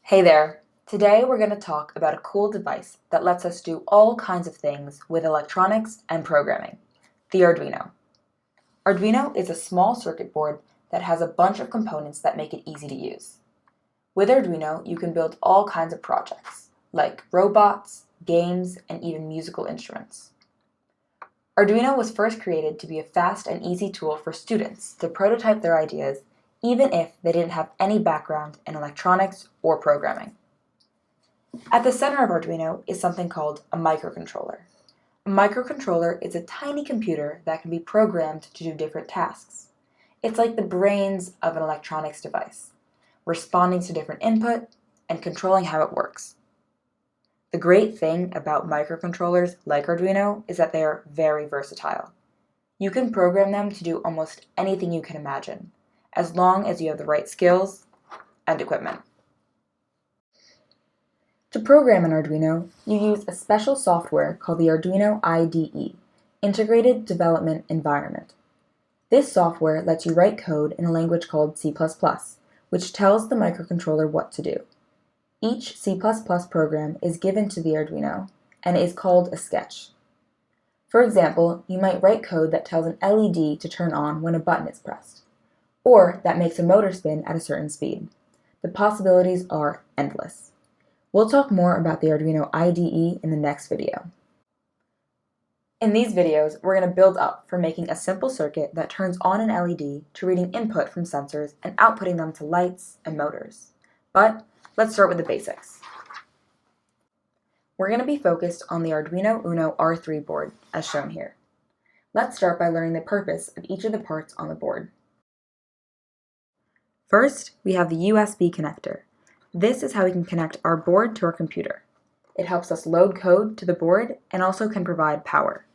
Hey there! Today we're going to talk about a cool device that lets us do all kinds of things with electronics and programming, the Arduino. Arduino is a small circuit board that has a bunch of components that make it easy to use. With Arduino, you can build all kinds of projects, like robots, games, and even musical instruments. Arduino was first created to be a fast and easy tool for students to prototype their ideas even if they didn't have any background in electronics or programming. At the center of Arduino is something called a microcontroller. A microcontroller is a tiny computer that can be programmed to do different tasks. It's like the brains of an electronics device, responding to different input and controlling how it works. The great thing about microcontrollers like Arduino is that they are very versatile. You can program them to do almost anything you can imagine, as long as you have the right skills and equipment. To program an Arduino, you use a special software called the Arduino IDE, Integrated Development Environment. This software lets you write code in a language called C++, which tells the microcontroller what to do. Each C++ program is given to the Arduino and is called a sketch. For example, you might write code that tells an LED to turn on when a button is pressed, or that makes a motor spin at a certain speed. The possibilities are endless. We'll talk more about the Arduino IDE in the next video. In these videos, we're going to build up from making a simple circuit that turns on an LED to reading input from sensors and outputting them to lights and motors. But let's start with the basics. We're going to be focused on the Arduino Uno R3 board, as shown here. Let's start by learning the purpose of each of the parts on the board. First, we have the USB connector. This is how we can connect our board to our computer. It helps us load code to the board and also can provide power.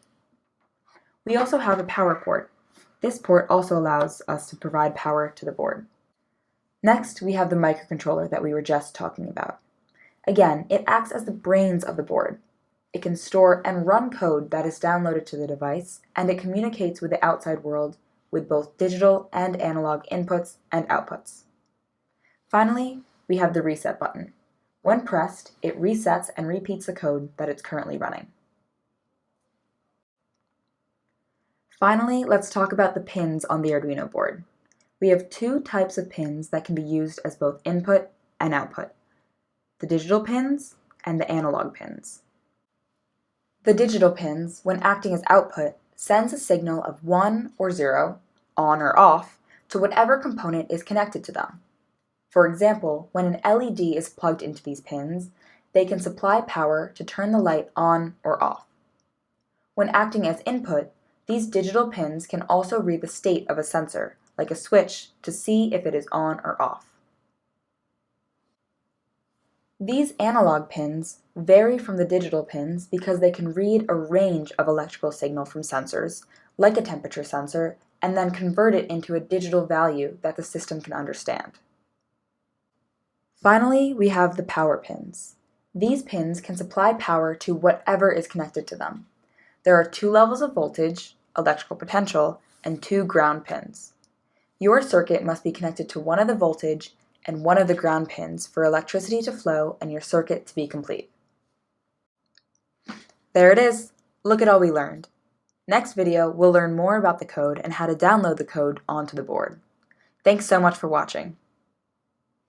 We also have a power port. This port also allows us to provide power to the board. Next, we have the microcontroller that we were just talking about. Again, it acts as the brains of the board. It can store and run code that is downloaded to the device, and it communicates with the outside world with both digital and analog inputs and outputs. Finally, we have the reset button. When pressed, it resets and repeats the code that it's currently running. Finally, let's talk about the pins on the Arduino board. We have two types of pins that can be used as both input and output: the digital pins and the analog pins. The digital pins, when acting as output, sends a signal of 1 or 0, on or off, to whatever component is connected to them. For example, when an LED is plugged into these pins, they can supply power to turn the light on or off. When acting as input, these digital pins can also read the state of a sensor, like a switch, to see if it is on or off. These analog pins vary from the digital pins because they can read a range of electrical signal from sensors, like a temperature sensor, and then convert it into a digital value that the system can understand. Finally, we have the power pins. These pins can supply power to whatever is connected to them. There are 2 levels of voltage, electrical potential, and 2 ground pins. Your circuit must be connected to one of the voltage and one of the ground pins for electricity to flow and your circuit to be complete. There it is! Look at all we learned. Next video, we'll learn more about the code and how to download the code onto the board. Thanks so much for watching.